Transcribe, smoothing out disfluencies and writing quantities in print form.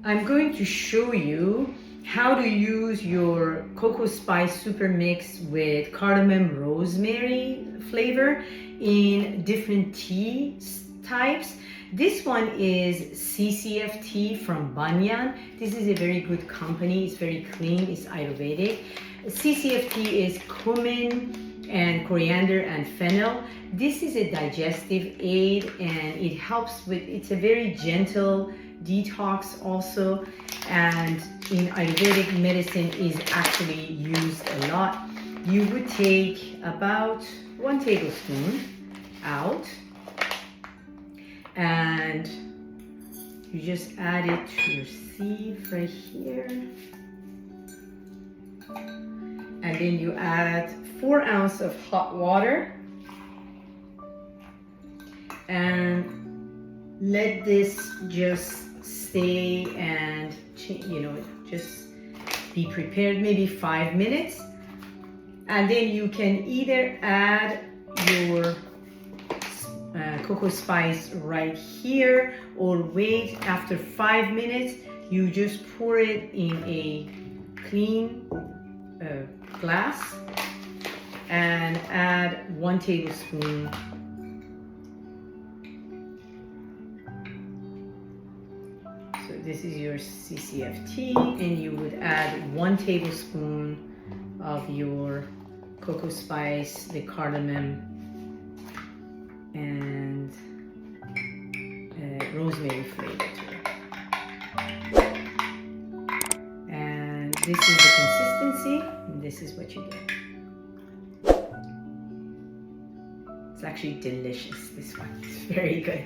I'm going to show you how to use your CocoSpice SuperMix with cardamom rosemary flavor in different tea types. This one is CCF tea from Banyan. This is a very good company. It's very clean. It's Ayurvedic. CCF tea is Cumin and Coriander and Fennel. This is a digestive aid and it helps with, it's a very gentle detox also, and in Ayurvedic medicine is actually used a lot. You would take about 1 tablespoon out and you just add it to your sieve right here, and then you add 4 ounces of hot water and let this just stay and just be prepared maybe 5 minutes, and then you can either add your CocoSpice right here or wait. After 5 minutes you just pour it in a clean glass and add 1 tablespoon this is your CCF tea, and you would add 1 tablespoon of your CocoSpice, the cardamom and rosemary flavor to it. And this is the consistency, and this is what you get. It's actually delicious, this one. It's very good.